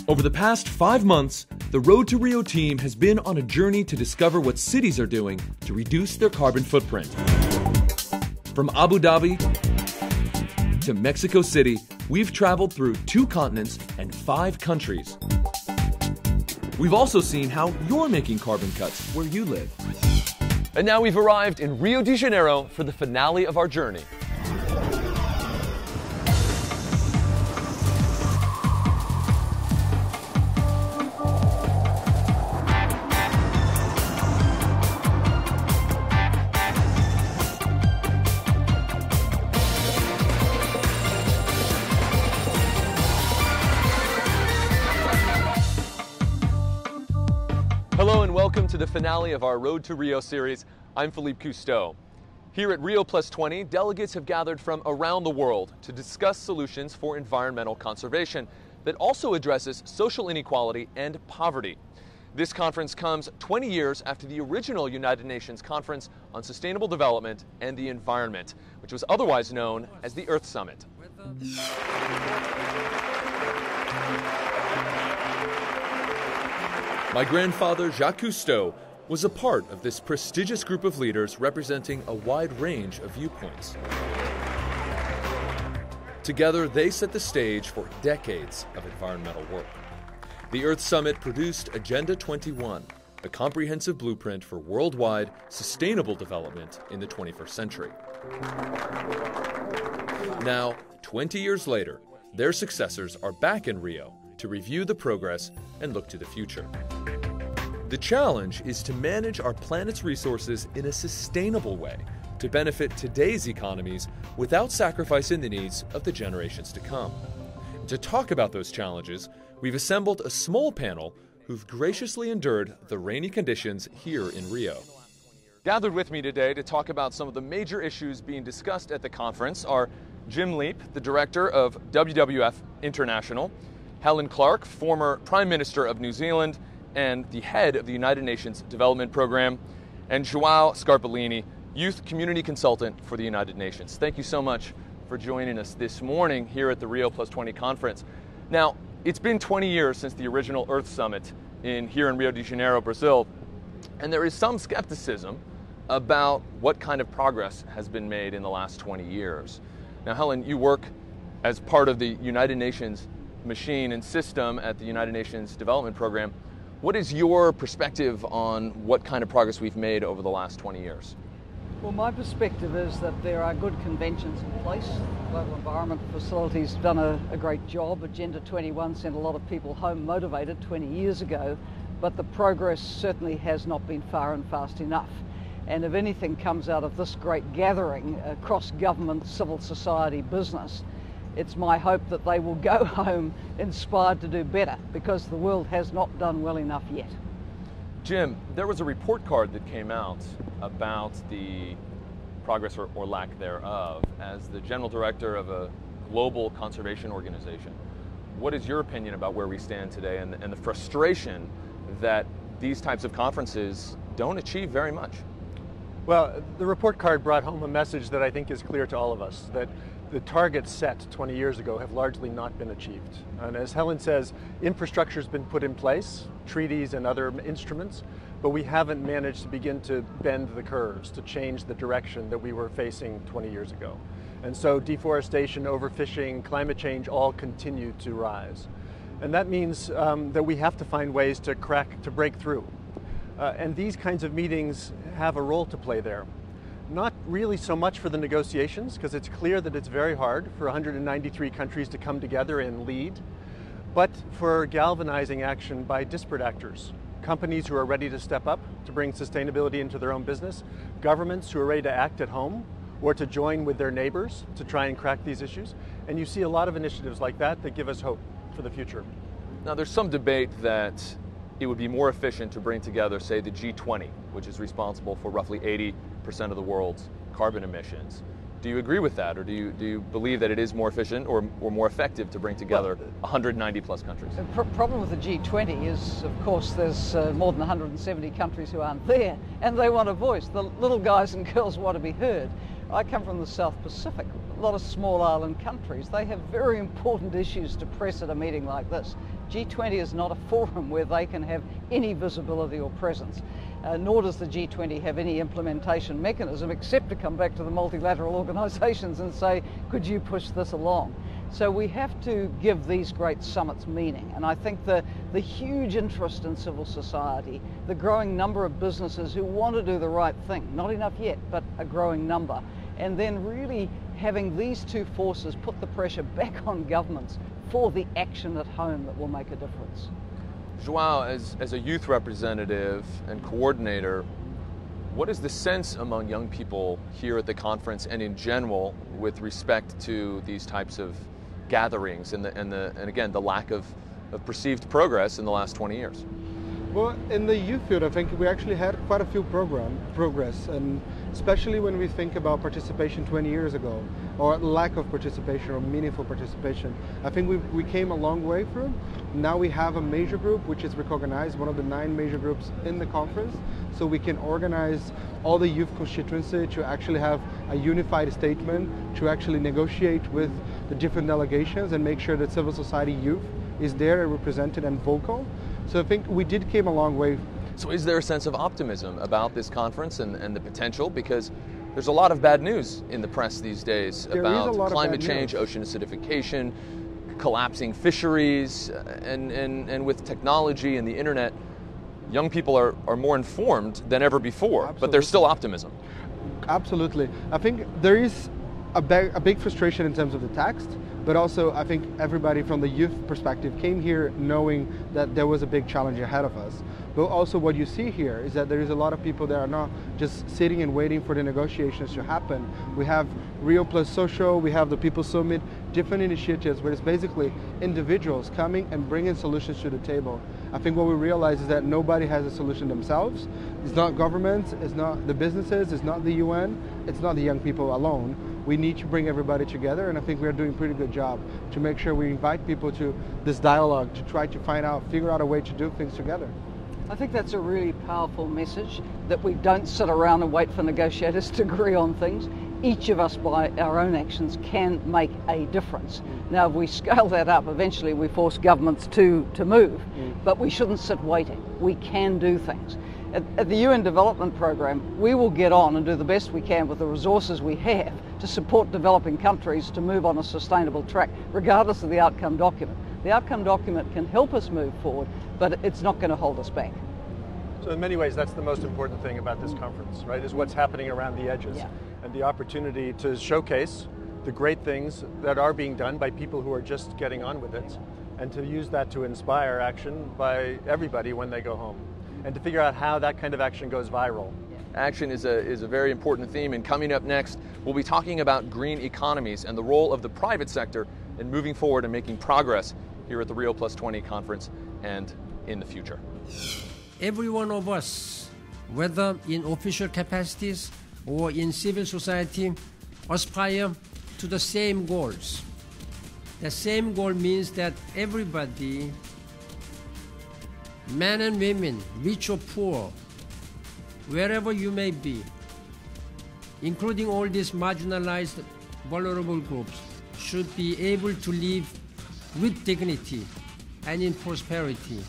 Over the past 5 months, the Road to Rio team has been on a journey to discover what cities are doing to reduce their carbon footprint. From Abu Dhabi to Mexico City, we've traveled through 2 continents and 5 countries. We've also seen how you're making carbon cuts where you live. And now we've arrived in Rio de Janeiro for the finale of our journey. Hello and welcome to the finale of our Road to Rio series. I'm Philippe Cousteau. Here at Rio Plus 20, delegates have gathered from around the world to discuss solutions for environmental conservation that also addresses social inequality and poverty. This conference comes 20 years after the original United Nations Conference on Sustainable Development and the Environment, which was otherwise known as the Earth Summit. My grandfather, Jacques Cousteau, was a part of this prestigious group of leaders representing a wide range of viewpoints. Together, they set the stage for decades of environmental work. The Earth Summit produced Agenda 21, a comprehensive blueprint for worldwide sustainable development in the 21st century. Now, 20 years later, their successors are back in Rio to review the progress and look to the future. The challenge is to manage our planet's resources in a sustainable way to benefit today's economies without sacrificing the needs of the generations to come. To talk about those challenges, we've assembled a small panel who've graciously endured the rainy conditions here in Rio. Gathered with me today to talk about some of the major issues being discussed at the conference are Jim Leap, the director of WWF International, Helen Clark, former Prime Minister of New Zealand and the head of the United Nations Development Program, and João Scarpellini, Youth Community Consultant for the United Nations. Thank you so much for joining us this morning here at the Rio Plus 20 conference. Now, it's been 20 years since the original Earth Summit here in Rio de Janeiro, Brazil, and there is some skepticism about what kind of progress has been made in the last 20 years. Now, Helen, you work as part of the United Nations machine and system at the United Nations Development Program. What is your perspective on what kind of progress we've made over the last 20 years? Well, my perspective is that there are good conventions in place. Global Environment Facility's done a great job. Agenda 21 sent a lot of people home motivated 20 years ago, but the progress certainly has not been far and fast enough. And if anything comes out of this great gathering across government, civil society, business, it's my hope that they will go home inspired to do better, because the world has not done well enough yet. Jim, there was a report card that came out about the progress or lack thereof. As the general director of a global conservation organization, what is your opinion about where we stand today and the frustration that these types of conferences don't achieve very much? Well, the report card brought home a message that I think is clear to all of us, that the targets set 20 years ago have largely not been achieved. And as Helen says, infrastructure has been put in place, treaties and other instruments, but we haven't managed to begin to bend the curves, to change the direction that we were facing 20 years ago. And so deforestation, overfishing, climate change all continue to rise. And that means that we have to find ways to break through. And these kinds of meetings have a role to play there. Not really so much for the negotiations, because it's clear that it's very hard for 193 countries to come together and lead, but for galvanizing action by disparate actors. Companies who are ready to step up to bring sustainability into their own business, governments who are ready to act at home or to join with their neighbors to try and crack these issues. And you see a lot of initiatives like that that give us hope for the future. Now, there's some debate that it would be more efficient to bring together, say, the G20, which is responsible for roughly 80% of the world's carbon emissions. Do you agree with that, or do you believe that it is more efficient or more effective to bring together 190 plus countries? The problem with the G20 is, of course, there's more than 170 countries who aren't there, and they want a voice. The little guys and girls want to be heard. I come from the South Pacific, a lot of small island countries. They have very important issues to press at a meeting like this. G20 is not a forum where they can have any visibility or presence, nor does the G20 have any implementation mechanism except to come back to the multilateral organisations and say, could you push this along? So we have to give these great summits meaning, and I think the huge interest in civil society, the growing number of businesses who want to do the right thing, not enough yet, but a growing number, and then really having these two forces put the pressure back on governments for the action at home that will make a difference. João, as a youth representative and coordinator, what is the sense among young people here at the conference and in general with respect to these types of gatherings and again the lack of perceived progress in the last 20 years? Well, in the youth field, I think we actually had quite a few progress, and especially when we think about participation 20 years ago, or lack of participation or meaningful participation. I think we came a long way through. Now we have a major group which is recognized, one of the 9 major groups in the conference, so we can organize all the youth constituency to actually have a unified statement, to actually negotiate with the different delegations and make sure that civil society youth is there and represented and vocal. So I think we did came a long way. So is there a sense of optimism about this conference and the potential? Because there's a lot of bad news in the press these days about climate change, ocean acidification, collapsing fisheries, and with technology and the internet, young people are more informed than ever before. Absolutely. But there's still optimism. Absolutely. I think there is a big frustration in terms of the text, but also I think everybody from the youth perspective came here knowing that there was a big challenge ahead of us. But also what you see here is that there is a lot of people that are not just sitting and waiting for the negotiations to happen. We have Rio Plus Social, we have the People Summit, different initiatives where it's basically individuals coming and bringing solutions to the table. I think what we realize is that nobody has a solution themselves. It's not governments, it's not the businesses, it's not the UN, it's not the young people alone. We need to bring everybody together, and I think we're doing a pretty good job to make sure we invite people to this dialogue to try to figure out a way to do things together. I think that's a really powerful message, that we don't sit around and wait for negotiators to agree on things. Each of us, by our own actions, can make a difference. Now, if we scale that up, eventually we force governments to move, but we shouldn't sit waiting. We can do things. At the UN Development Programme, we will get on and do the best we can with the resources we have to support developing countries to move on a sustainable track, regardless of the outcome document. The outcome document can help us move forward, but it's not going to hold us back. So in many ways, that's the most important thing about this conference, right, is what's happening around the edges. Yeah. And the opportunity to showcase the great things that are being done by people who are just getting on with it, and to use that to inspire action by everybody when they go home, and to figure out how that kind of action goes viral. Action is a very important theme, and coming up next, we'll be talking about green economies and the role of the private sector in moving forward and making progress here at the Rio Plus 20 conference and in the future. Every one of us, whether in official capacities or in civil society, aspire to the same goals. The same goal means that everybody, men and women, rich or poor, wherever you may be, including all these marginalized, vulnerable groups, should be able to live with dignity and in prosperity.